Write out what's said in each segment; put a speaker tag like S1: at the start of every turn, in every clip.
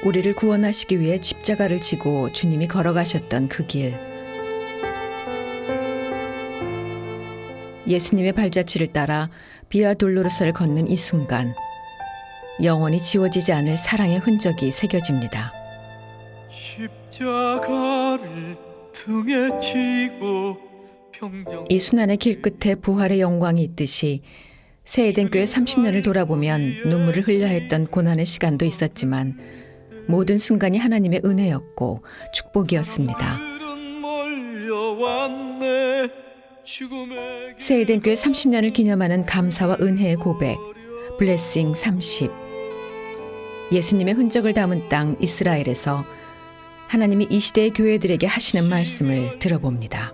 S1: 우리를 구원하시기 위해 십자가를 지고 주님이 걸어가셨던 그 길. 예수님의 발자취를 따라 비아 돌로로서를 걷는 이 순간, 영원히 지워지지 않을 사랑의 흔적이 새겨집니다.
S2: 십자가를 등에 지고
S1: 이 순환의 길 끝에 부활의 영광이 있듯이 새 에덴 교회 30년을 돌아보면 눈물을 흘려 했던 고난의 시간도 있었지만 모든 순간이 하나님의 은혜였고 축복이었습니다. 새 에덴 교회 30년을 기념하는 감사와 은혜의 고백, 블레싱 30. 예수님의 흔적을 담은 땅 이스라엘에서 하나님이 이 시대의 교회들에게 하시는 말씀을 들어봅니다.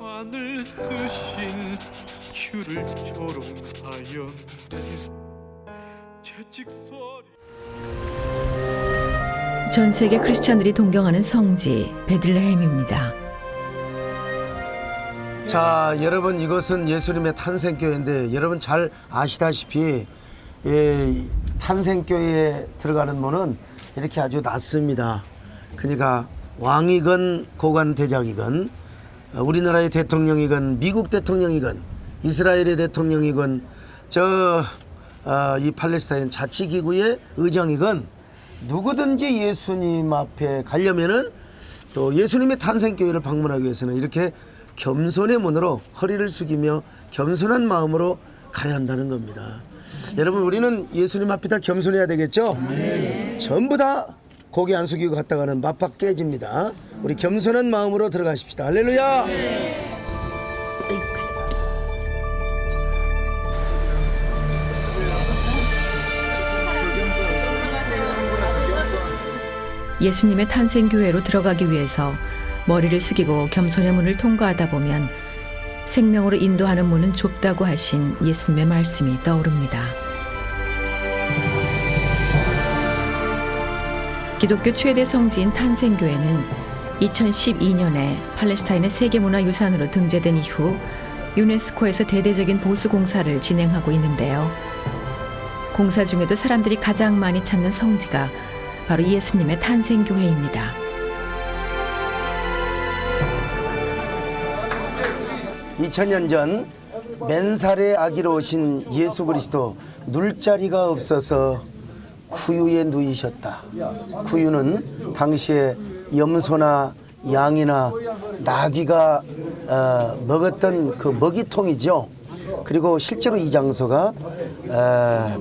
S1: 전 세계 크리스천들이 동경하는 성지 베들레헴입니다.
S3: 자, 여러분, 이것은 예수님의 탄생교회인데 여러분 잘 아시다시피 탄생교회에 들어가는 문은 이렇게 아주 낮습니다. 그러니까 왕이건 고관대장이건 우리나라의 대통령이건 미국 대통령이건 이스라엘의 대통령이건 이 팔레스타인 자치기구의 의장이건 누구든지 예수님 앞에 가려면은 또 예수님의 탄생교회를 방문하기 위해서는 이렇게 겸손의 문으로 허리를 숙이며 겸손한 마음으로 가야 한다는 겁니다. 여러분, 우리는 예수님 앞에 다 겸손해야 되겠죠? 네. 전부 다 고개 안 숙이고 갔다가는 맞박 깨집니다. 우리 겸손한 마음으로 들어가십시다. 할렐루야. 네.
S1: 예수님의 탄생교회로 들어가기 위해서 머리를 숙이고 겸손의 문을 통과하다 보면 생명으로 인도하는 문은 좁다고 하신 예수님의 말씀이 떠오릅니다. 기독교 최대 성지인 탄생교회는 2012년에 팔레스타인의 세계문화유산으로 등재된 이후 유네스코에서 대대적인 보수 공사를 진행하고 있는데요. 공사 중에도 사람들이 가장 많이 찾는 성지가 바로 예수님의 탄생교회입니다.
S3: (2000년) 전 맨살의 아기로 오신 예수 그리스도 눌 자리가 없어서 구유에 누이셨다. 구유는 당시에 염소나 양이나 나귀가 먹었던 그 먹이통이죠. 그리고 실제로 이 장소가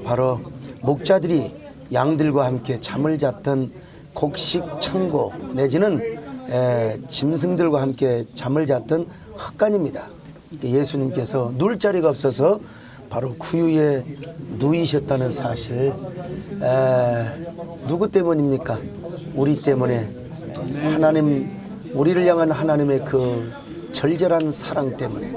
S3: 바로 목자들이 양들과 함께 잠을 잤던 곡식 창고 내지는 짐승들과 함께 잠을 잤던 헛간입니다. 예수님께서 누울 자리가 없어서 바로 구유에 누이셨다는 사실, 누구 때문입니까? 우리 때문에, 하나님, 우리를 향한 하나님의 그 절절한 사랑 때문에.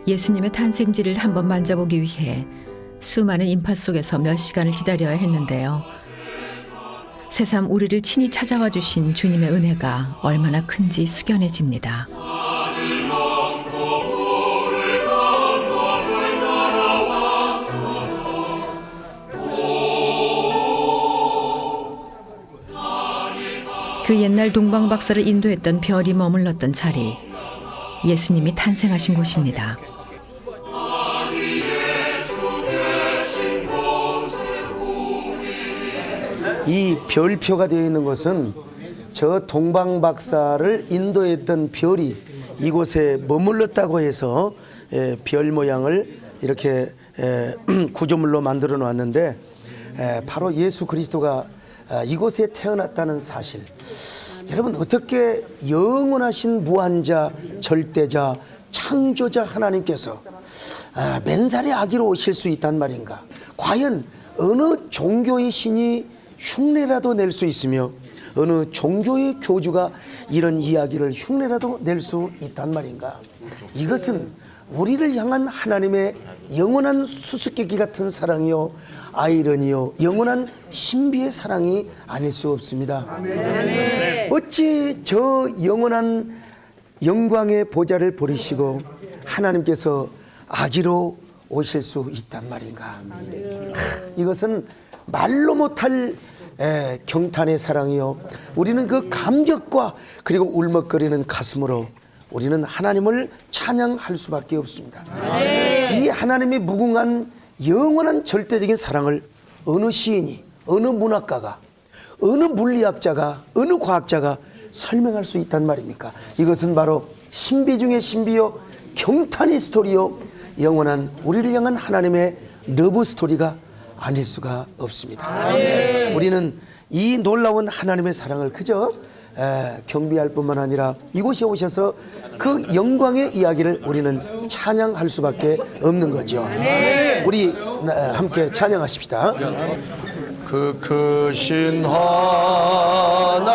S1: 예수님의 탄생지를 한번 만져보기 위해 수많은 인파 속에서 몇 시간을 기다려야 했는데요. 새삼 우리를 친히 찾아와 주신 주님의 은혜가 얼마나 큰지 숙연해집니다. 그 옛날 동방박사를 인도했던 별이 머물렀던 자리, 예수님이 탄생하신 곳입니다.
S3: 이 별표가 되어 있는 것은 저 동방박사를 인도했던 별이 이곳에 머물렀다고 해서 별 모양을 이렇게 구조물로 만들어 놨는데, 바로 예수 그리스도가 이곳에 태어났다는 사실. 여러분, 어떻게 영원하신 무한자, 절대자, 창조자 하나님께서 맨살의 아기로 오실 수 있단 말인가? 과연 어느 종교의 신이 흉내라도 낼 수 있으며 어느 종교의 교주가 이런 이야기를 흉내라도 낼 수 있단 말인가? 이것은 우리를 향한 하나님의 영원한 수수께끼 같은 사랑이요, 아이러니요, 영원한 신비의 사랑이 아닐 수 없습니다. 어찌 저 영원한 영광의 보좌를 버리시고 하나님께서 아기로 오실 수 있단 말인가? 이것은 말로 못할 경탄의 사랑이요. 우리는 그 감격과 그리고 울먹거리는 가슴으로 우리는 하나님을 찬양할 수밖에 없습니다. 이 하나님의 무궁한 영원한 절대적인 사랑을 어느 시인이, 어느 문학가가, 어느 물리학자가, 어느 과학자가 설명할 수 있단 말입니까? 이것은 바로 신비 중의 신비요, 경탄의 스토리요, 영원한 우리를 향한 하나님의 러브 스토리가 아닐 수가 없습니다. 우리는 이 놀라운 하나님의 사랑을 그저 경비할 뿐만 아니라 이곳에 오셔서 그 영광의 이야기를 우리는 찬양할 수밖에 없는 거죠. 우리 함께 찬양하십시다. 그 크신 하나님의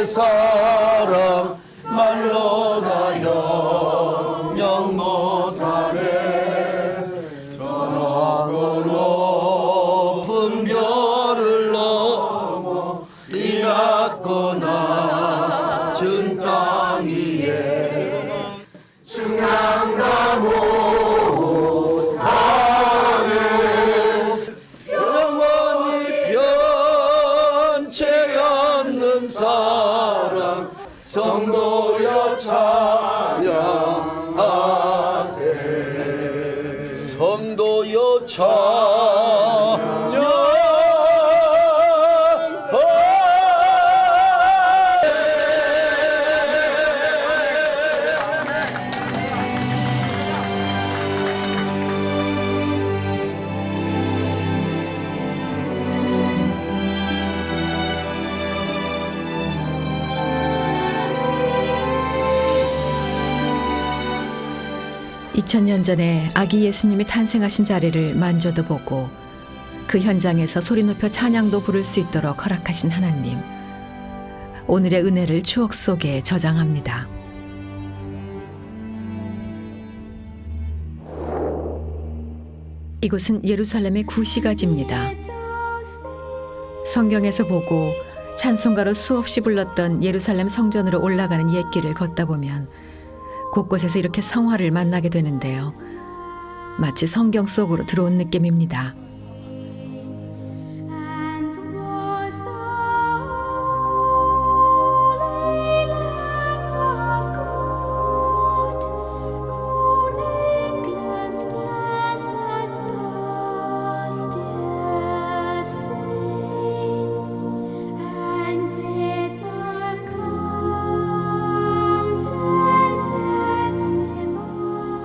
S3: 사랑 말로 다 영영 못하네. 전하고 높은 별을 넘어 이 낮고 낮은 땅 위에 충양가 못하네. 영원히 변치 않는 사랑 성도여 찬양하세. 성도여
S1: 이천 년 전에 아기 예수님이 탄생하신 자리를 만져도 보고 그 현장에서 소리 높여 찬양도 부를 수 있도록 허락하신 하나님. 오늘의 은혜를 추억 속에 저장합니다. 이곳은 예루살렘의 구시가지입니다. 성경에서 보고 찬송가로 수없이 불렀던 예루살렘 성전으로 올라가는 옛길을 걷다 보면 곳곳에서 이렇게 성화를 만나게 되는데요. 마치 성경 속으로 들어온 느낌입니다.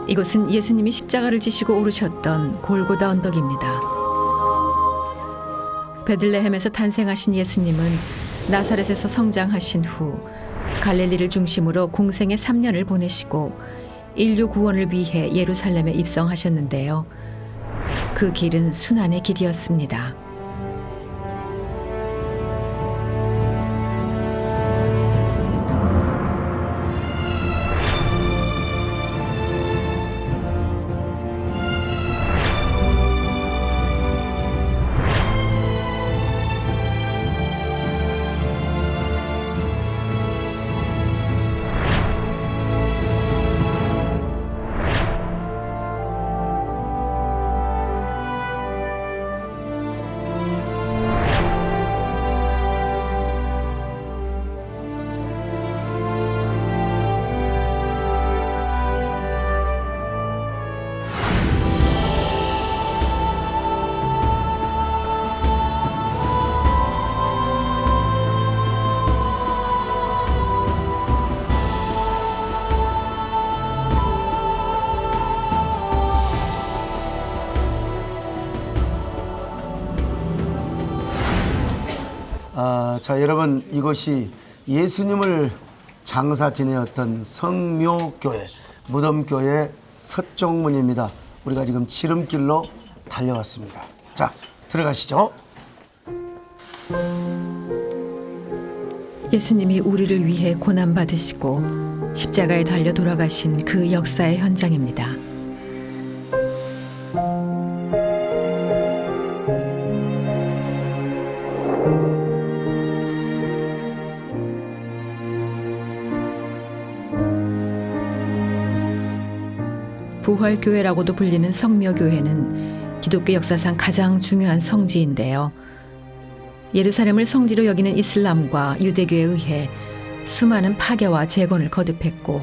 S1: 이곳은 예수님이 십자가를 지시고 오르셨던 골고다 언덕입니다. 베들레헴에서 탄생하신 예수님은 나사렛에서 성장하신 후 갈릴리를 중심으로 공생의 3년을 보내시고 인류 구원을 위해 예루살렘에 입성하셨는데요. 그 길은 순환의 길이었습니다.
S3: 자, 여러분, 이곳이 예수님을 장사 지내었던 성묘교회, 무덤교회 서쪽문입니다. 우리가 지금 지름길로 달려왔습니다. 자, 들어가시죠.
S1: 예수님이 우리를 위해 고난받으시고 십자가에 달려 돌아가신 그 역사의 현장입니다. 부활교회라고도 불리는 성묘교회는 기독교 역사상 가장 중요한 성지인데요. 예루살렘을 성지로 여기는 이슬람과 유대교에 의해 수많은 파괴와 재건을 거듭했고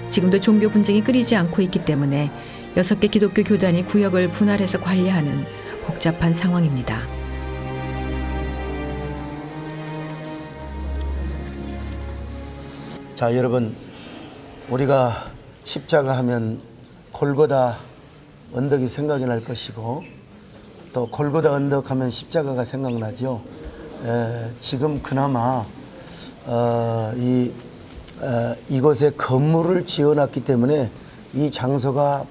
S1: 지금도 종교 분쟁이 끊이지 않고 있기 때문에 6개 기독교 교단이 구역을 분할해서 관리하는 복잡한 상황입니다.
S3: 자, 여러분, 우리가 십자가 하면 골고다 언덕이 생각이 날 것이고 또 골고다 언덕 하면 십자가가 생각나죠. 지금 그나마 이곳에 건물을 지어놨기 때문에 이 장소가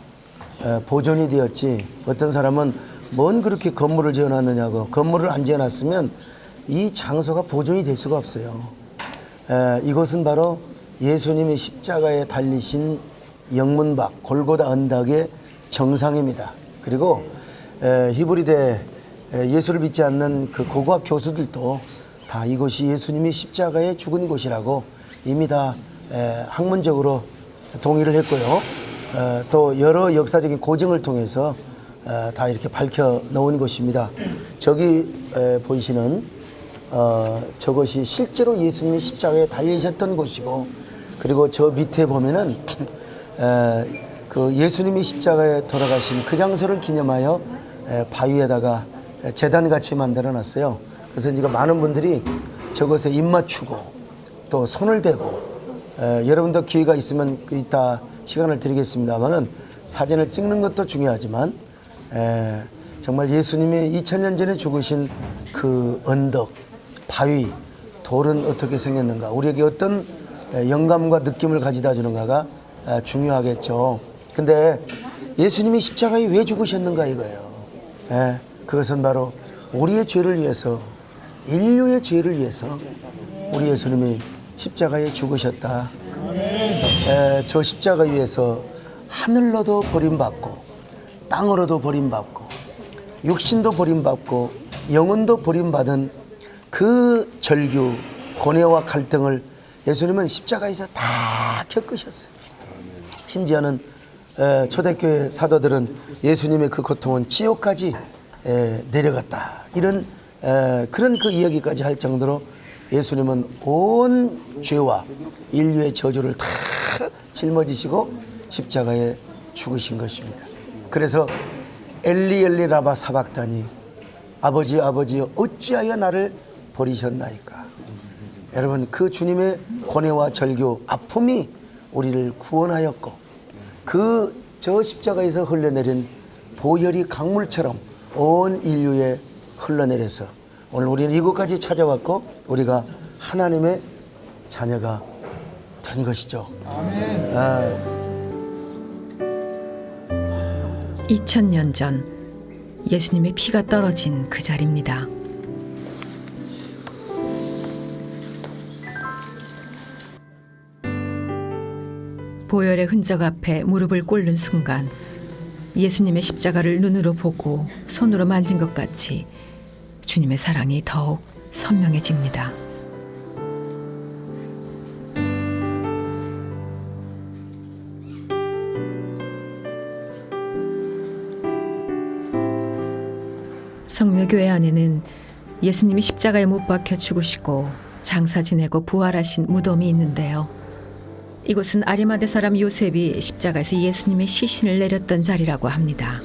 S3: 보존이 되었지, 어떤 사람은 뭔 그렇게 건물을 지어놨느냐고, 건물을 안 지어놨으면 이 장소가 보존이 될 수가 없어요. 이곳은 바로 예수님이 십자가에 달리신 영문박 골고다 언덕의 정상입니다. 그리고 히브리대 예수를 믿지 않는 그 고고학 교수들도 다 이곳이 예수님이 십자가에 죽은 곳이라고 이미 다 학문적으로 동의를 했고요. 또 여러 역사적인 고증을 통해서 다 이렇게 밝혀 놓은 곳입니다. 저기 보이시는 저것이 실제로 예수님이 십자가에 달리셨던 곳이고, 그리고 저 밑에 보면은 그 예수님이 십자가에 돌아가신 그 장소를 기념하여 바위에다가 제단같이 만들어 놨어요. 그래서 이제 많은 분들이 저것에 입 맞추고 또 손을 대고, 여러분도 기회가 있으면 이따 시간을 드리겠습니다만은 사진을 찍는 것도 중요하지만 정말 예수님이 2000년 전에 죽으신 그 언덕, 바위, 돌은 어떻게 생겼는가, 우리에게 어떤 영감과 느낌을 가져다 주는가가 중요하겠죠. 근데 예수님이 십자가에 왜 죽으셨는가 이거예요. 그것은 바로 우리의 죄를 위해서, 인류의 죄를 위해서 우리 예수님이 십자가에 죽으셨다. 저 십자가 위에서 하늘로도 버림받고 땅으로도 버림받고 육신도 버림받고 영혼도 버림받은 그 절규, 고뇌와 갈등을 예수님은 십자가에서 다 겪으셨어요. 심지어는 초대교회 사도들은 예수님의 그 고통은 지옥까지 내려갔다, 이런 그런 그 이야기까지 할 정도로 예수님은 온 죄와 인류의 저주를 다 짊어지시고 십자가에 죽으신 것입니다. 그래서 엘리 엘리 라바 사박다니, 아버지 아버지 어찌하여 나를 버리셨나이까. 여러분, 그 주님의 고뇌와 절규, 아픔이 우리를 구원하였고 그 저 십자가에서 흘러내린 보혈이 강물처럼 온 인류에 흘러내려서 오늘 우리는 이곳까지 찾아왔고 우리가 하나님의 자녀가 된 것이죠.
S1: 2000년 전 예수님의 피가 떨어진 그 자리입니다. 보혈의 흔적 앞에 무릎을 꿇는 순간 예수님의 십자가를 눈으로 보고 손으로 만진 것 같이 주님의 사랑이 더욱 선명해집니다. 성묘교회 안에는 예수님이 십자가에 못 박혀 죽으시고 장사 지내고 부활하신 무덤이 있는데요. 이곳은 아리마대 사람 요셉이 십자가에서 예수님의 시신을 내렸던 자리라고 합니다.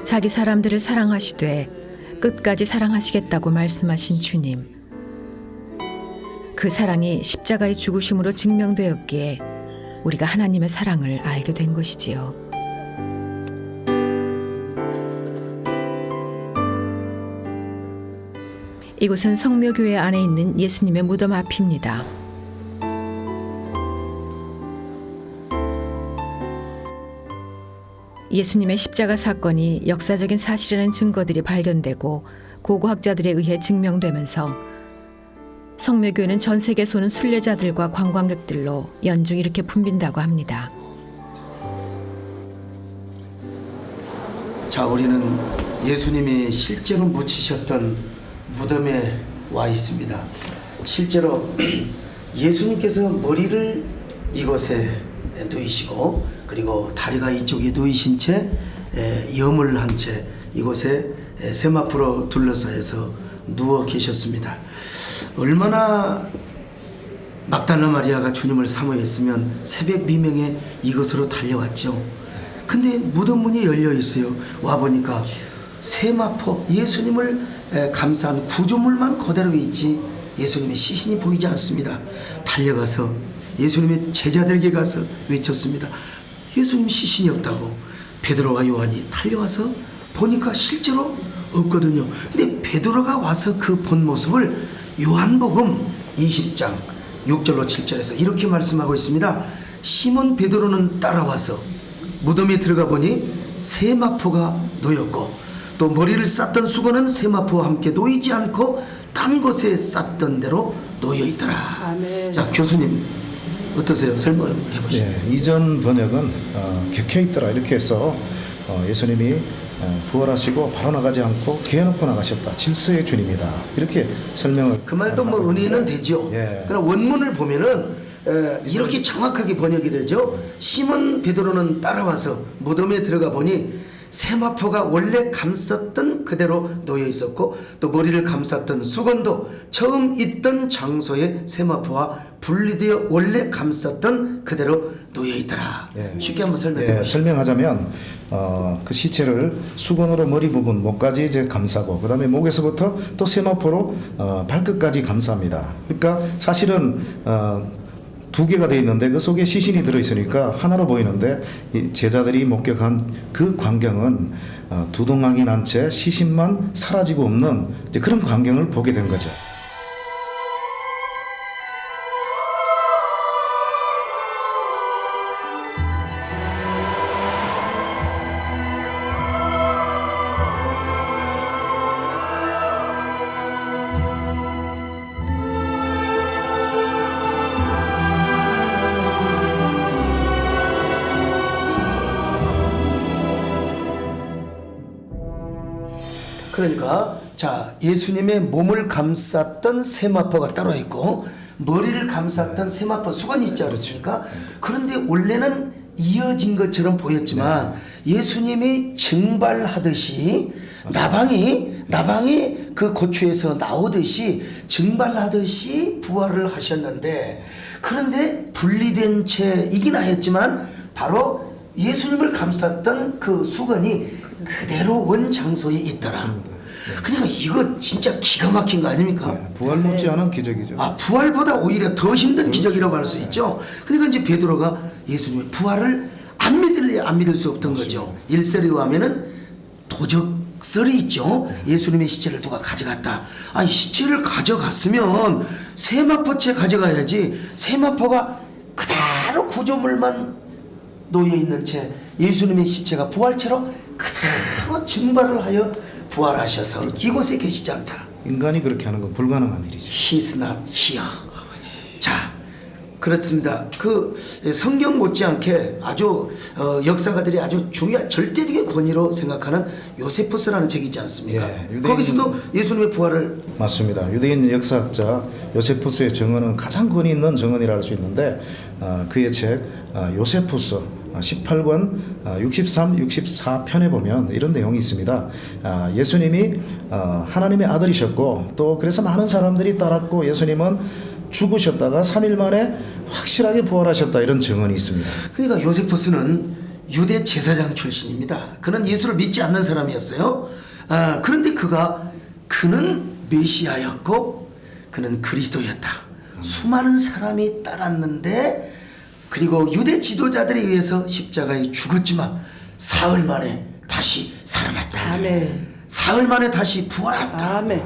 S1: 자기 사람들을 사랑하시되 끝까지 사랑하시겠다고 말씀하신 주님. 그 사랑이 십자가의 죽으심으로 증명되었기에 우리가 하나님의 사랑을 알게 된 것이지요. 이곳은 성묘교회 안에 있는 예수님의 무덤 앞입니다. 예수님의 십자가 사건이 역사적인 사실이라는 증거들이 발견되고 고고학자들에 의해 증명되면서 성묘교회는 전 세계에서 오는 순례자들과 관광객들로 연중 이렇게 붐빈다고 합니다.
S3: 자, 우리는 예수님이 실제로 묻히셨던 무덤에 와 있습니다. 실제로 예수님께서 머리를 이곳에 누이시고 그리고 다리가 이쪽에 누이신 채 염을 한 채 이곳에 세마포로 둘러싸여서 누워 계셨습니다. 얼마나 막달라 마리아가 주님을 사모했으면 새벽 미명에 이곳으로 달려왔죠. 근데 무덤 문이 열려 있어요. 와 보니까 세마포 예수님을 감싼 구조물만 그대로 있지 예수님의 시신이 보이지 않습니다. 달려가서 예수님의 제자들에게 가서 외쳤습니다. 예수님 시신이 없다고. 베드로와 요한이 달려와서 보니까 실제로 없거든요. 근데 베드로가 와서 그 본 모습을 요한복음 20장 6절로 7절에서 이렇게 말씀하고 있습니다. 시몬 베드로는 따라와서 무덤에 들어가 보니 세마포가 놓였고 또 머리를 쌌던 수건은 세마포와 함께 놓이지 않고 딴 곳에 쌌던 대로 놓여 있더라.
S4: 아멘.
S3: 자, 교수님 어떠세요? 설명해 보시죠.
S5: 예, 이전 번역은 객혀 있더라 이렇게 해서 예수님이 부활하시고 바로 나가지 않고 기어놓고 나가셨다. 질서의 주님이다. 이렇게 설명을.
S3: 그 말도 뭐 은혜는 되죠.
S5: 예.
S3: 그러나 원문을 보면은 이렇게 정확하게 번역이 되죠. 시몬 베드로는 따라와서 무덤에 들어가 보니 세마포가 원래 감쌌던 그대로 놓여 있었고 또 머리를 감쌌던 수건도 처음 있던 장소에 세마포와 분리되어 원래 감쌌던 그대로 놓여 있더라.
S5: 예.
S3: 쉽게 한번 설명해
S5: 예,
S3: 보시죠.
S5: 설명하자면 그 시체를 수건으로 머리 부분 목까지 이제 감싸고 그다음에 목에서부터 또 세마포로 발끝까지 감쌉니다. 그러니까 사실은 두 개가 돼 있는데 그 속에 시신이 들어 있으니까 하나로 보이는데 이 제자들이 목격한 그 광경은 두동강이 난 채 시신만 사라지고 없는 이제 그런 광경을 보게 된 거죠.
S3: 그러니까 자 예수님의 몸을 감쌌던 세마포가 따로 있고 머리를 감쌌던 세마포 수건이 있지 않습니까? 그런데 원래는 이어진 것처럼 보였지만 예수님이 증발하듯이 나방이 그 고추에서 나오듯이 증발하듯이 부활을 하셨는데 그런데 분리된 채이긴 하였지만 바로 예수님을 감쌌던 그 수건이 그대로 원 장소에 있더라. 그러니까 이거 진짜 기가 막힌 거 아닙니까?
S5: 네, 부활 못지않은 기적이죠.
S3: 아, 부활보다 오히려 더 힘든 기적이라고 할 수 있죠. 그러니까 이제 베드로가 예수님의 부활을 안 믿을 수 없던 거죠. 일설에 의하면은 도적설이 있죠. 예수님의 시체를 누가 가져갔다. 아, 이 시체를 가져갔으면 세마포채 가져가야지. 세마포가 그대로 구조물만 놓여 있는 채 예수님의 시체가 부활체로 그대로 증발을 하여 부활하셔서 이곳에 계시지 않다.
S5: 인간이 그렇게 하는 건 불가능한 일이죠.
S3: He's not here. 자, 그렇습니다. 그 성경 못지않게 아주 역사가들이 아주 중요한 절대적인 권위로 생각하는 요세푸스라는 책이 있지 않습니까?
S5: 예, 유대인-
S3: 거기서도 예수님의 부활을
S5: 맞습니다. 유대인 역사학자 요세푸스의 정언은 가장 권위 있는 정언이라 할 수 있는데 그의 책 요세푸스 18권 63, 64편에 보면 이런 내용이 있습니다. 예수님이 하나님의 아들이셨고 또 그래서 많은 사람들이 따랐고 예수님은 죽으셨다가 3일 만에 확실하게 부활하셨다 이런 정언이 있습니다.
S3: 그러니까 요세푸스는 유대 제사장 출신입니다. 그는 예수를 믿지 않는 사람이었어요. 그런데 그는 메시아였고 그는 그리스도였다. 수많은 사람이 따랐는데 그리고 유대 지도자들에 의해서 십자가에 죽었지만 사흘 만에 다시 살아났다.
S4: 아멘.
S3: 사흘 만에 다시 부활했다.
S4: 아멘.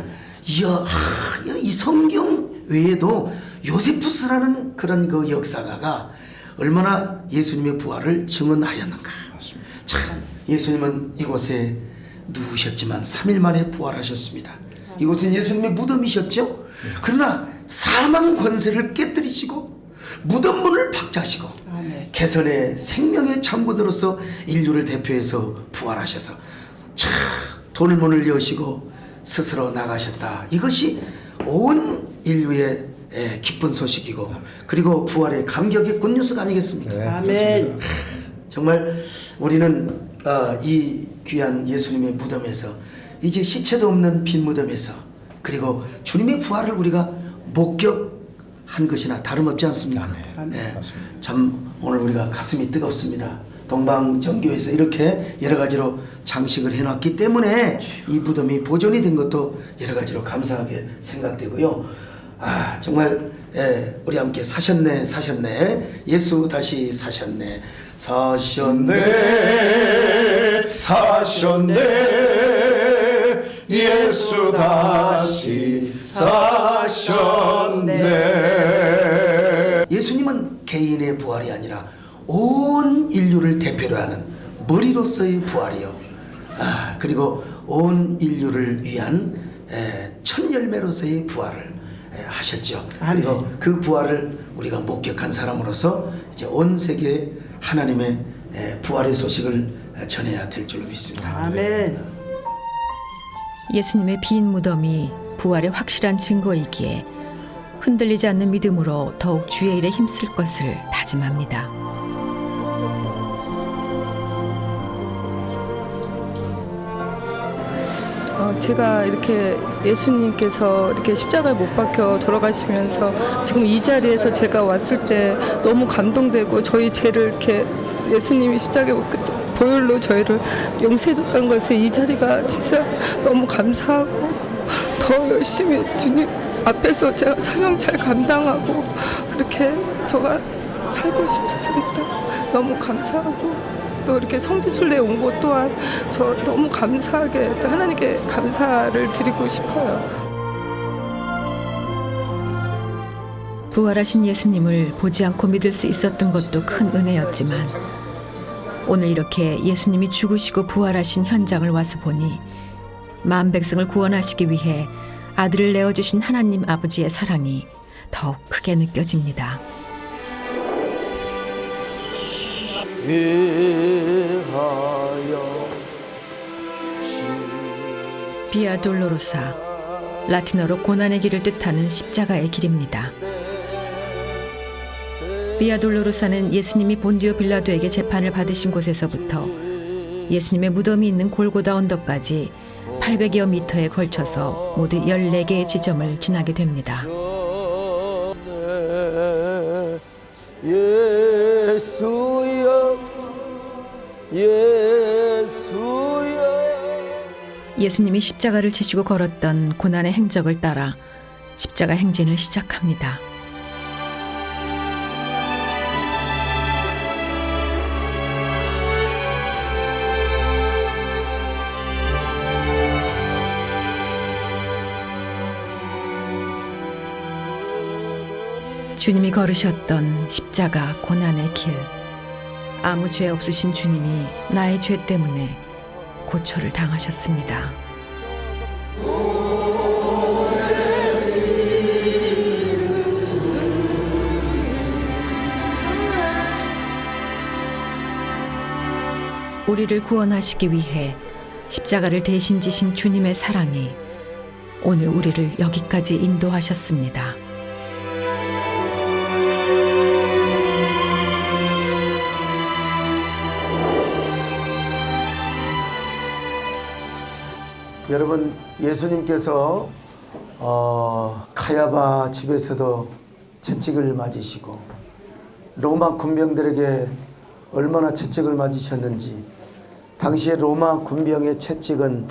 S3: 이야, 이 성경 외에도 요세푸스라는 그런 그 역사가가 얼마나 예수님의 부활을 증언하였는가. 참, 예수님은 이곳에 누우셨지만 3일 만에 부활하셨습니다. 이곳은 예수님의 무덤이셨죠. 그러나 사망 권세를 깨뜨리시고 무덤 문을 박차시고
S4: 아멘.
S3: 개선의 생명의 창군으로서 인류를 대표해서 부활하셔서 참 돌문을 여시고 스스로 나가셨다. 이것이 온 인류의 기쁜 소식이고 그리고 부활의 감격의 굿뉴스가 아니겠습니까?
S5: 네,
S4: 아멘.
S3: 정말 우리는 이 귀한 예수님의 무덤에서 이제 시체도 없는 빈 무덤에서 그리고 주님의 부활을 우리가 목격한 것이나 다름없지 않습니까? 네, 참 오늘 우리가 가슴이 뜨겁습니다. 동방정교에서 이렇게 여러 가지로 장식을 해놨기 때문에 이 무덤이 보존이 된 것도 여러 가지로 감사하게 생각되고요. 정말 우리 함께 사셨네 사셨네 예수 다시 사셨네 사셨네
S5: 사셨네 예수 다시 사셨네.
S3: 예수님은 개인의 부활이 아니라 온 인류를 대표로 하는 머리로서의 부활이요. 그리고 온 인류를 위한 첫 열매로서의 부활을 하셨죠. 그리고 그 부활을 우리가 목격한 사람으로서 이제 온 세계에 하나님의 부활의 소식을 전해야 될 줄로 믿습니다.
S4: 아멘.
S1: 예수님의 빈 무덤이 부활의 확실한 증거이기에 흔들리지 않는 믿음으로 더욱 주의 일에 힘쓸 것을 다짐합니다.
S6: 제가 이렇게 예수님께서 이렇게 십자가에 못 박혀 돌아가시면서 지금 이 자리에서 제가 왔을 때 너무 감동되고 저희 죄를 이렇게 예수님이 십자가에 못 박혀서 보혈로 저희를 용서해줬다는 것에 이 자리가 진짜 너무 감사하고 더 열심히 주님 앞에서 제가 사명 잘 감당하고 그렇게 제가 살고 싶습니다. 너무 감사하고 또 이렇게 성지순례 온 것 또한 저 너무 감사하게 또 하나님께 감사를 드리고 싶어요.
S1: 부활하신 예수님을 보지 않고 믿을 수 있었던 것도 큰 은혜였지만 오늘 이렇게 예수님이 죽으시고 부활하신 현장을 와서 보니 만 백성을 구원하시기 위해 아들을 내어주신 하나님 아버지의 사랑이 더욱 크게 느껴집니다. 비아 돌로로사, 라틴어로 고난의 길을 뜻하는 십자가의 길입니다. 비아 돌로로사는 예수님이 본디오 빌라도에게 재판을 받으신 곳에서부터 예수님의 무덤이 있는 골고다 언덕까지 800여 미터에 걸쳐서 모두 14개의 지점을 지나게 됩니다.
S3: 예수여 예수여.
S1: 예수님이 십자가를 지시고 걸었던 고난의 행적을 따라 십자가 행진을 시작합니다. 주님이 걸으셨던 십자가 고난의 길. 아무 죄 없으신 주님이 나의 죄 때문에 고초를 당하셨습니다. 우리를 구원하시기 위해 십자가를 대신 지신 주님의 사랑이 오늘 우리를 여기까지 인도하셨습니다.
S3: 여러분, 예수님께서 카야바 집에서도 채찍을 맞으시고 로마 군병들에게 얼마나 채찍을 맞으셨는지, 당시에 로마 군병의 채찍은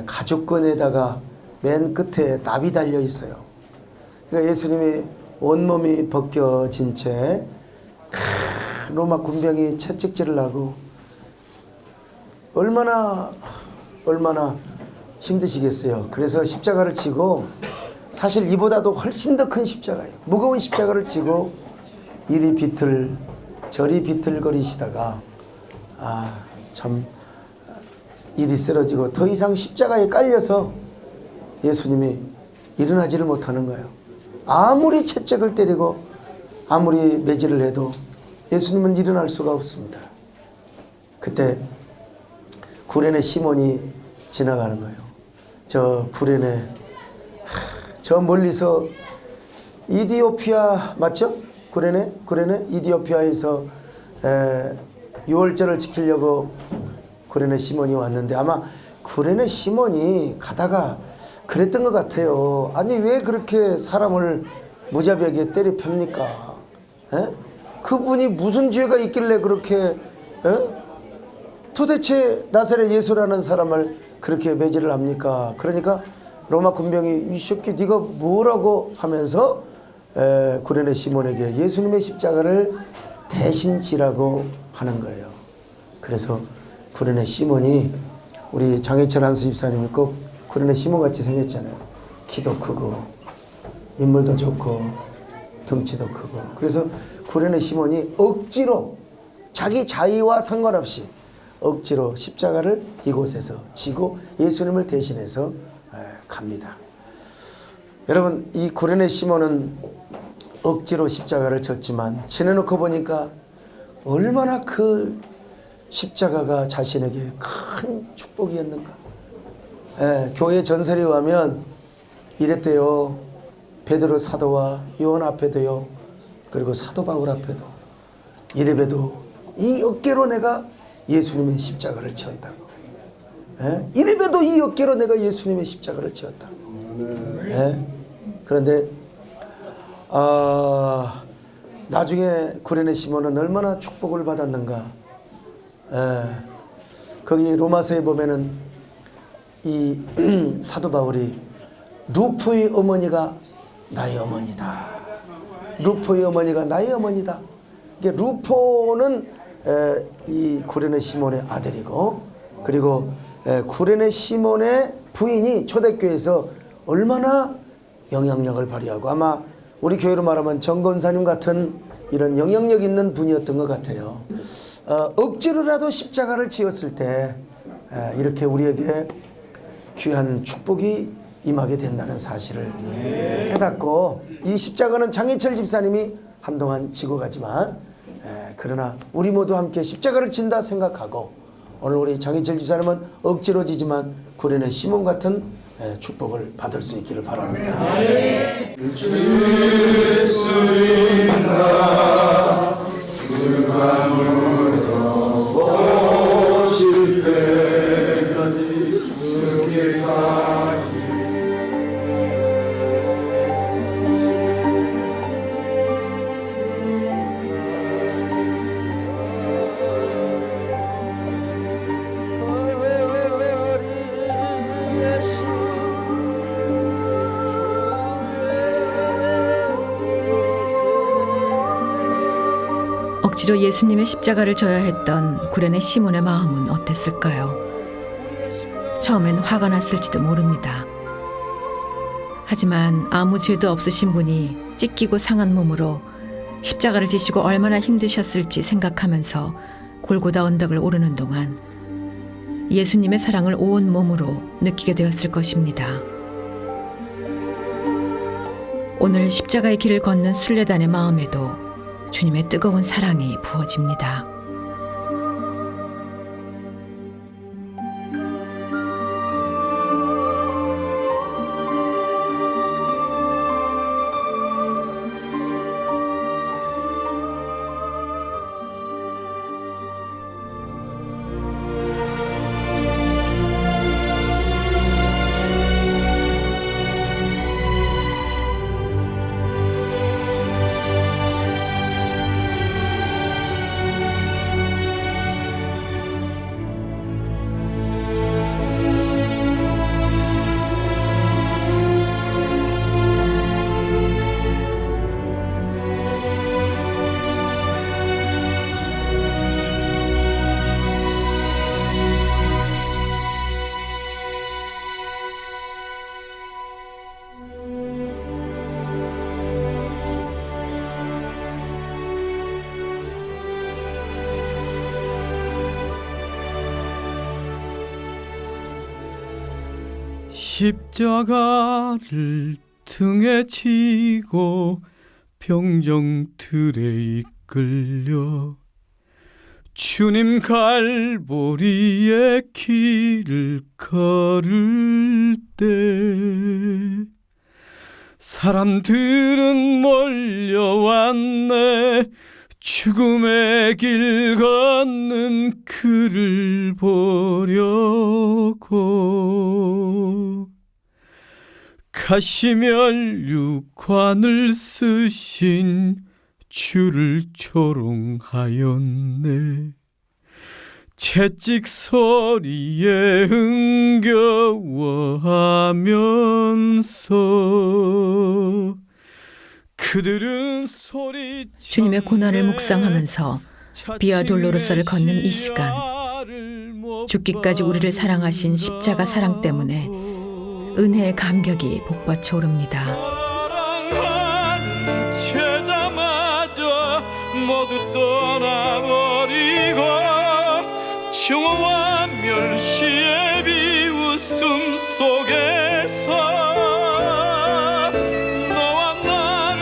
S3: 가죽끈에다가 맨 끝에 납이 달려 있어요. 그러니까 예수님이 온몸이 벗겨진 채 로마 군병이 채찍질을 하고 얼마나 힘드시겠어요. 그래서 십자가를 지고, 사실 이보다도 훨씬 더 큰 십자가예요. 무거운 십자가를 지고 이리 비틀 저리 비틀거리시다가 참 일이 쓰러지고 더 이상 십자가에 깔려서 예수님이 일어나지를 못하는 거예요. 아무리 채찍을 때리고 아무리 매질을 해도 예수님은 일어날 수가 없습니다. 그때 구레네 시몬이 지나가는 거예요. 저 구레네, 저 멀리서 이디오피아 맞죠? 구레네 이디오피아에서 6월절을 지키려고 구레네 시몬이 왔는데 아마 구레네 시몬이 가다가 그랬던 것 같아요. 아니 왜 그렇게 사람을 무자비하게 때려 팹니까? 에? 그분이 무슨 죄가 있길래 그렇게 도대체 나사렛 예수라는 사람을 그렇게 매질을 합니까? 그러니까 로마 군병이 이 새끼 네가 뭐라고 하면서 구레네 시몬에게 예수님의 십자가를 대신 지라고 하는 거예요. 그래서 구레네 시몬이 우리 장혜철 한수 집사님이 꼭 구레네 시몬 같이 생겼잖아요. 키도 크고 인물도 좋고 덩치도 크고. 그래서 구레네 시몬이 억지로 자기 자의와 상관없이 억지로 십자가를 이곳에서 지고 예수님을 대신해서 갑니다. 여러분 이 구레네 시몬은 억지로 십자가를 졌지만 지내놓고 보니까 얼마나 그 십자가가 자신에게 큰 축복이었는가. 교회 전설에 의하면 이랬대요. 베드로 사도와 요한 앞에도요, 그리고 사도 바울 앞에도 이래봬도 이 어깨로 내가 예수님의 십자가를 지었다고. 이래봬도 이 어깨로 내가 예수님의 십자가를 지었다고. 그런데 나중에 구레네 시몬은 얼마나 축복을 받았는가. 거기 로마서에 보면은 이 사도 바울이 루포의 어머니가 나의 어머니다. 루포의 어머니가 나의 어머니다. 이게 루포는 이 구레네 시몬의 아들이고, 그리고 구레네 시몬의 부인이 초대교회에서 얼마나 영향력을 발휘하고, 아마 우리 교회로 말하면 정건사님 같은 이런 영향력 있는 분이었던 것 같아요. 억지로라도 십자가를 지었을 때 이렇게 우리에게 귀한 축복이 임하게 된다는 사실을 깨닫고, 이 십자가는 장희철 집사님이 한동안 지고 가지만 그러나 우리 모두 함께 십자가를 진다 생각하고, 오늘 우리 장희철 집사님은 억지로 지지만 구레네 시몬 같은 축복을 받을 수 있기를 바랍니다.
S1: 억지로 예수님의 십자가를 져야 했던 구레네 시몬의 마음은 어땠을까요? 처음엔 화가 났을지도 모릅니다. 하지만 아무 죄도 없으신 분이 찢기고 상한 몸으로 십자가를 지시고 얼마나 힘드셨을지 생각하면서 골고다 언덕을 오르는 동안 예수님의 사랑을 온 몸으로 느끼게 되었을 것입니다. 오늘 십자가의 길을 걷는 순례단의 마음에도 주님의 뜨거운 사랑이 부어집니다.
S2: 십자가를 등에 지고 병정들에 이끌려 주님 갈보리의 길을 걸을 때 사람들은 몰려왔네. 죽음의 길 걷는 그를 보려고. 가시멸 육관을 쓰신 주를 조롱하였네. 채찍 소리에 흥겨워하면서 그들은 소리
S1: 주님의 고난을 묵상하면서 비아 돌로로서를 걷는 이 시간, 죽기까지 우리를 사랑하신 십자가 사랑 때문에 은혜의 감격이 복받쳐 오릅니다.
S2: 사랑하는 죄자마저 모두 떠나버리고 증오와 멸시의 비웃음 속에서 너와 나를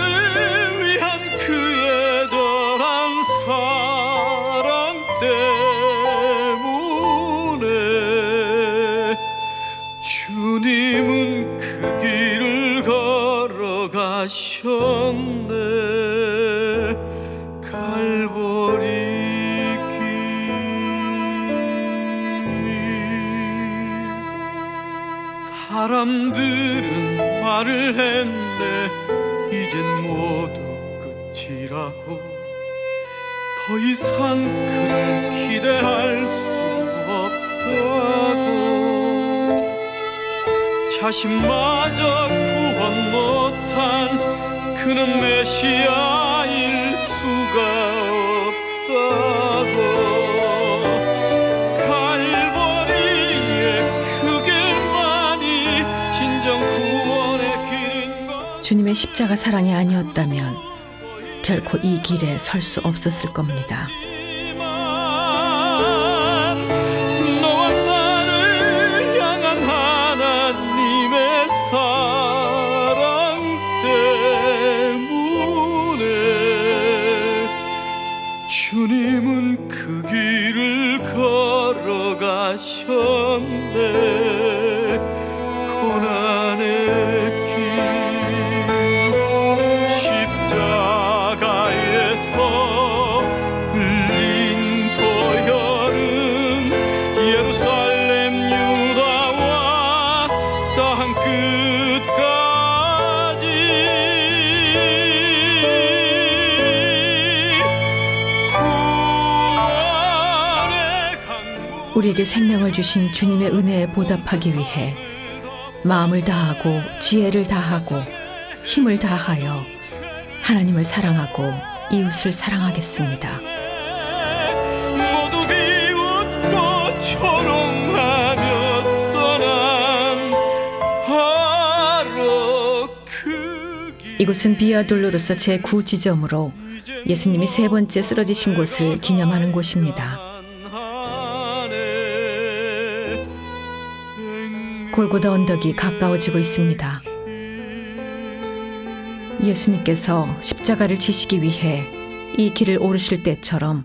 S2: 위한 그의 애절한 사랑 때문에 주님은 그 길을 걸어가셨네. 갈보리 길. 사람들은 말을 했네. 이젠 모두 끝이라고. 더 이상 그를 기대할 수 없다고. 자신마저 구원 못한 그는 메시아일 수가 없다고. 갈보리의 그 길만이 진정 구원의 길인 것.
S1: 주님의 십자가 사랑이 아니었다면 결코 이 길에 설 수 없었을 겁니다.
S2: 너와 나를 향한 하나님의 사랑 때문에 주님은 그 길을 걸어가셨네. 고난의 길. 십자가에서 흘린 보혈은 예루살렘 유다와 땅 끝까지 구원의 강물.
S1: 우리에게 생명을 주신 주님의 은혜에 보답하기 위해 마음을 다하고 지혜를 다하고 힘을 다하여 하나님을 사랑하고 이웃을 사랑하겠습니다.
S2: 모두 비웃고 조롱하며 떠난 바로 그 길.
S1: 이곳은 비아 돌로로서 제9지점으로 예수님이 세 번째 쓰러지신 곳을 기념하는 곳입니다. 골고다 언덕이 가까워지고 있습니다. 예수님께서 십자가를 지시기 위해 이 길을 오르실 때처럼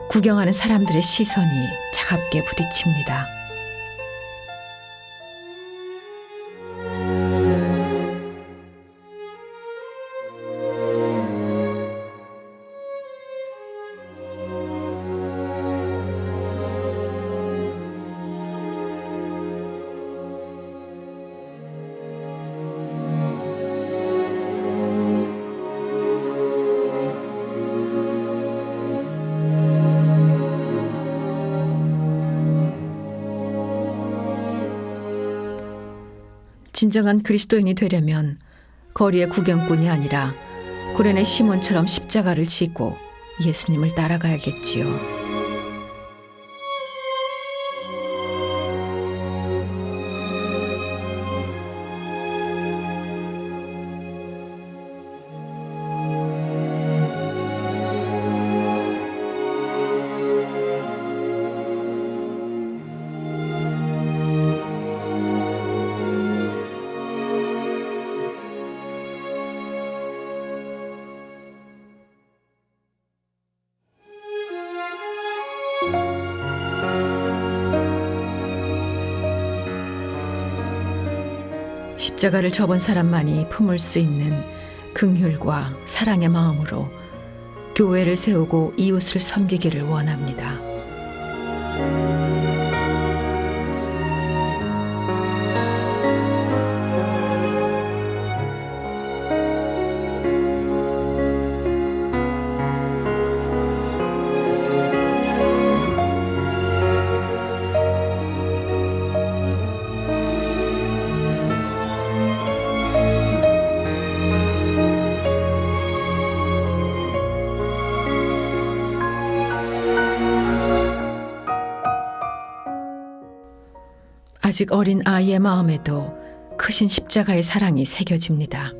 S1: 구경하는 사람들의 시선이 차갑게 부딪힙니다. 진정한 그리스도인이 되려면 거리의 구경꾼이 아니라 구레네 시몬처럼 십자가를 지고 예수님을 따라가야겠지요. 십자가를 접은 사람만이 품을 수 있는 긍휼과 사랑의 마음으로 교회를 세우고 이웃을 섬기기를 원합니다. 아직 어린 아이의 마음에도 크신 십자가의 사랑이 새겨집니다.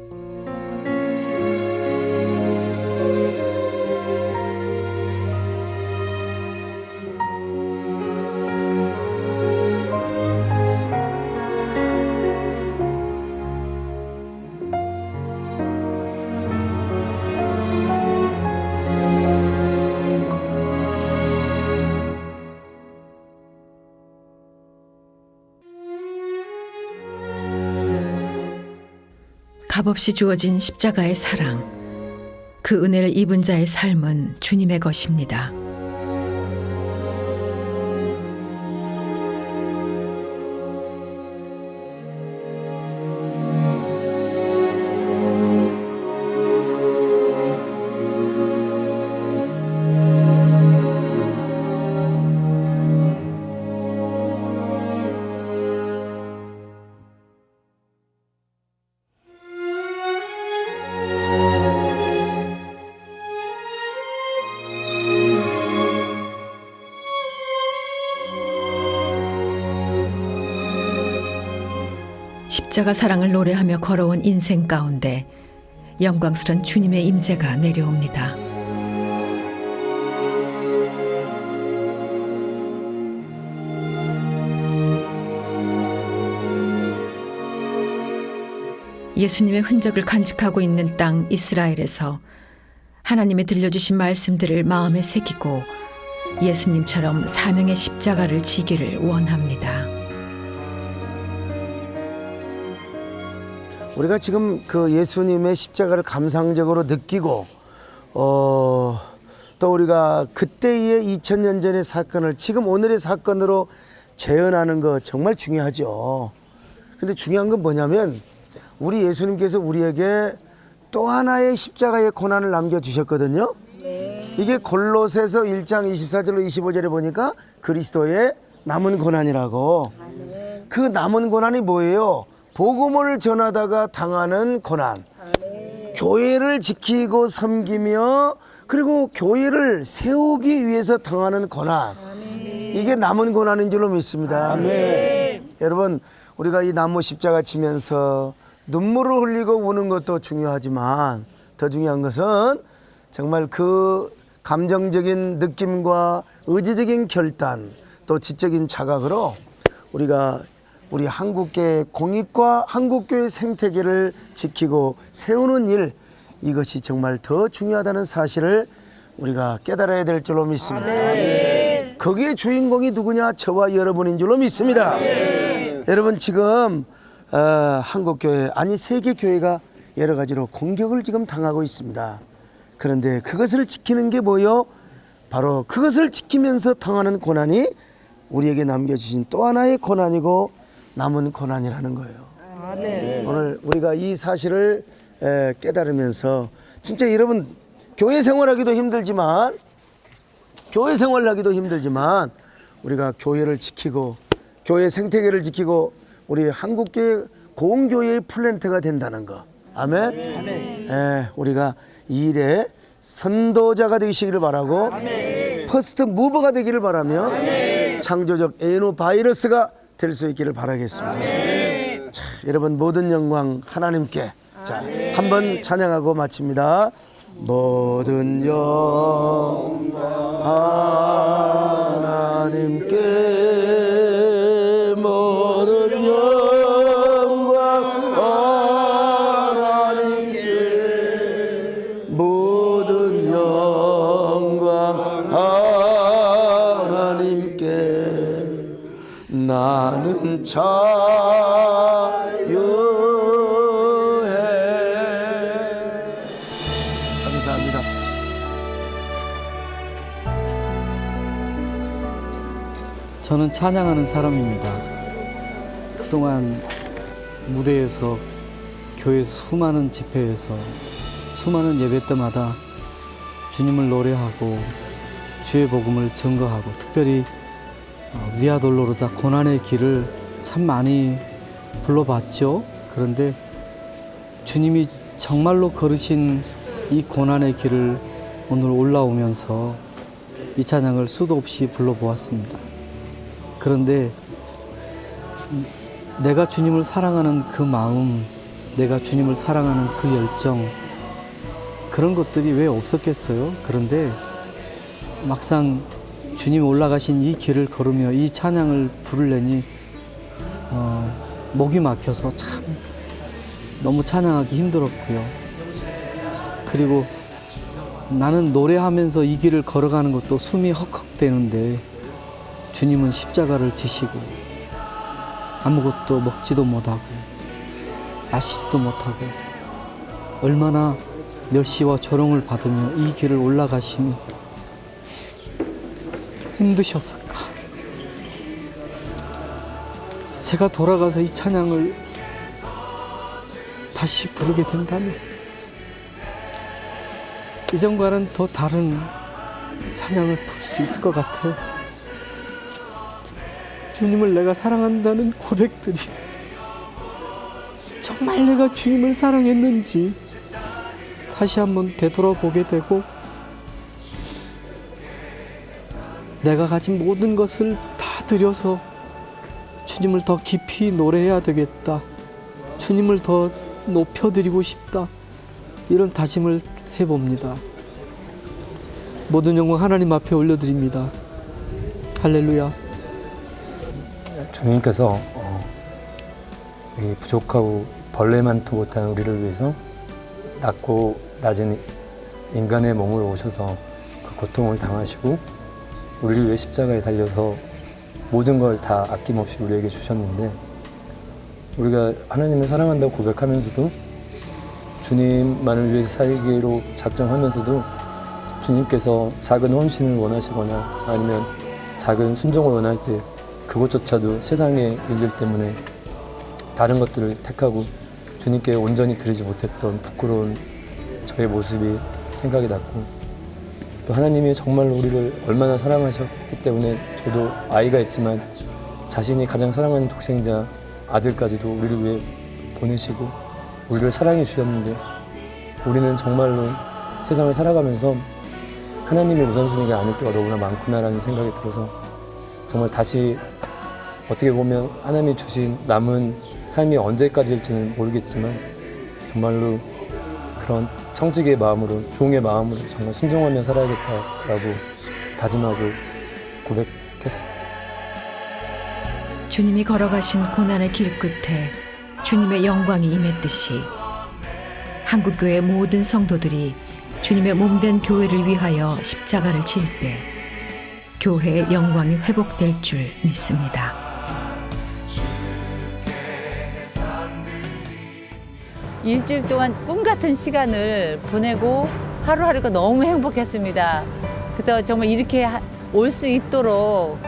S1: 값없이 주어진 십자가의 사랑, 그 은혜를 입은 자의 삶은 주님의 것입니다. 십자가 사랑을 노래하며 걸어온 인생 가운데 영광스런 주님의 임재가 내려옵니다. 예수님의 흔적을 간직하고 있는 땅 이스라엘에서 하나님의 들려주신 말씀들을 마음에 새기고 예수님처럼 사명의 십자가를 지기를 원합니다.
S3: 우리가 지금 그 예수님의 십자가를 감상적으로 느끼고 또 우리가 그때의 2000년 전의 사건을 지금 오늘의 사건으로 재현하는 거 정말 중요하죠. 근데 중요한 건 뭐냐면 우리 예수님께서 우리에게 또 하나의 십자가의 고난을 남겨주셨거든요. 이게 골로새서 1장 24절로 25절에 보니까 그리스도의 남은 고난이라고. 그 남은 고난이 뭐예요? 복음을 전하다가 당하는 고난, 교회를 지키고 섬기며 그리고 교회를 세우기 위해서 당하는 고난, 이게 남은 고난인 줄로 믿습니다. 아멘. 여러분, 우리가 이 나무 십자가 치면서 눈물을 흘리고 우는 것도 중요하지만 더 중요한 것은 정말 그 감정적인 느낌과 의지적인 결단, 또 지적인 자각으로 우리가 우리 한국교회 공익과 한국교회 생태계를 지키고 세우는 일, 이것이 정말 더 중요하다는 사실을 우리가 깨달아야 될 줄로 믿습니다. 거기에 주인공이 누구냐? 저와 여러분인 줄로 믿습니다. 여러분, 지금 한국교회, 아니 세계교회가 여러 가지로 공격을 지금 당하고 있습니다. 그런데 그것을 지키는 게 뭐요? 바로 그것을 지키면서 당하는 고난이 우리에게 남겨주신 또 하나의 고난이고 남은 고난이라는 거예요. 오늘 우리가 이 사실을 깨달으면서 진짜 여러분, 교회 생활하기도 힘들지만 우리가 교회를 지키고 교회 생태계를 지키고 우리 한국교회 공교회의 플랜트가 된다는 거. 아멘. 우리가 이 일에 선도자가 되시기를 바라고 퍼스트 무버가 되기를 바라며 창조적 에노바이러스가 될 수 있기를 바라겠습니다. 자, 여러분, 모든 영광 하나님께. 자, 한번 찬양하고 마칩니다. 모든 영광 하나님께, 모든 영광 하나님께, 모든 영광 하나님께. 나는 자유
S4: 저는 찬양하는 사람입니다. 그동안 무대에서 교회 수많은 집회에서 수많은 예배 때마다 주님을 노래하고 주의 복음을 증거하고 특별히 위아 돌로로다 고난의 길을 참 많이 불러봤죠. 그런데 주님이 정말로 걸으신 이 고난의 길을 오늘 올라오면서 이 찬양을 수도 없이 불러보았습니다. 그런데 내가 주님을 사랑하는 그 마음, 내가 주님을 사랑하는 그 열정, 그런 것들이 왜 없었겠어요? 그런데 막상 주님이 올라가신 이 길을 걸으며 이 찬양을 부르려니 목이 막혀서 참 너무 찬양하기 힘들었고요. 그리고 나는 노래하면서 이 길을 걸어가는 것도 숨이 헉헉대는데 주님은 십자가를 지시고 아무것도 먹지도 못하고 마시지도 못하고 얼마나 멸시와 조롱을 받으며 이 길을 올라가시니 힘드셨을까. 제가 돌아가서 이 찬양을 다시 부르게 된다면 이전과는 더 다른 찬양을 부를 수 있을 것 같아요. 주님을 내가 사랑한다는 고백들이 정말 내가 주님을 사랑했는지 다시 한번 되돌아보게 되고 내가 가진 모든 것을 다 들여서 주님을 더 깊이 노래해야 되겠다. 주님을 더 높여드리고 싶다. 이런 다짐을 해봅니다. 모든 영광 하나님 앞에 올려드립니다. 할렐루야.
S7: 주님께서 이 부족하고 벌레만도 못한 우리를 위해서 낮고 낮은 인간의 몸으로 오셔서 그 고통을 당하시고 우리를 위해 십자가에 달려서 모든 걸 다 아낌없이 우리에게 주셨는데 우리가 하나님을 사랑한다고 고백하면서도 주님만을 위해 살기로 작정하면서도 주님께서 작은 헌신을 원하시거나 아니면 작은 순종을 원할 때 그것조차도 세상의 일들 때문에 다른 것들을 택하고 주님께 온전히 드리지 못했던 부끄러운 저의 모습이 생각이 났고 또 하나님이 정말로 우리를 얼마나 사랑하셨기 때문에 저도 아이가 있지만 자신이 가장 사랑하는 독생자 아들까지도 우리를 위해 보내시고 우리를 사랑해 주셨는데 우리는 정말로 세상을 살아가면서 하나님이 우선순위가 아닐 때가 너무나 많구나라는 생각이 들어서 정말 다시 어떻게 보면 하나님이 주신 남은 삶이 언제까지일지는 모르겠지만 정말로 그런 청지기의 마음으로 종의 마음으로 정말 순종하며 살아야겠다라고 다짐하고 고백했습니다.
S1: 주님이 걸어가신 고난의 길 끝에 주님의 영광이 임했듯이 한국교회 모든 성도들이 주님의 몸된 교회를 위하여 십자가를 질 때 교회의 영광이 회복될 줄 믿습니다.
S8: 일주일 동안 꿈 같은 시간을 보내고 하루하루가 너무 행복했습니다. 그래서 정말 이렇게 올 수 있도록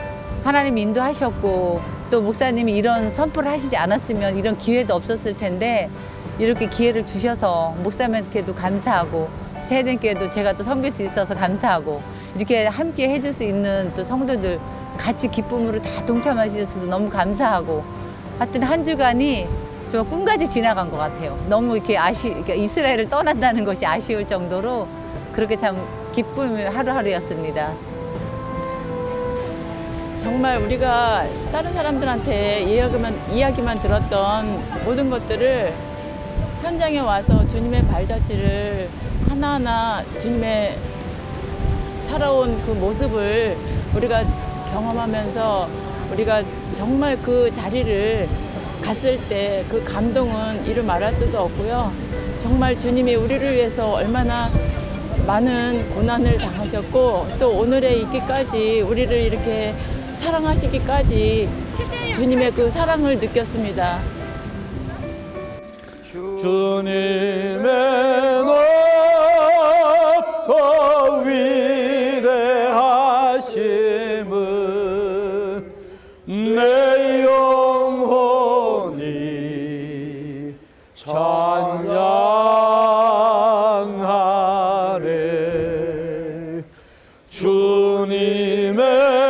S8: 하나님 인도하셨고 또 목사님이 이런 선포를 하시지 않았으면 이런 기회도 없었을 텐데 이렇게 기회를 주셔서 목사님께도 감사하고 세대께도 제가 또 섬길 수 있어서 감사하고 이렇게 함께 해줄 수 있는 또 성도들 같이 기쁨으로 다 동참하셔서 너무 감사하고 하여튼 한 주간이 정말 꿈같이 지나간 것 같아요. 너무 이렇게 그러니까 이스라엘을 떠난다는 것이 아쉬울 정도로 그렇게 참 기쁨의 하루하루였습니다.
S9: 정말 우리가 다른 사람들한테 이야기만 들었던 모든 것들을 현장에 와서 주님의 발자취를 하나하나 주님의 살아온 그 모습을 우리가 경험하면서 우리가 정말 그 자리를 갔을 때 그 감동은 이루 말할 수도 없고요. 정말 주님이 우리를 위해서 얼마나 많은 고난을 당하셨고 또 오늘에 있기까지 우리를 이렇게 사랑하시기까지 주님의 그 사랑을 느꼈습니다.
S2: 주님의 높고 위대하심은 주님의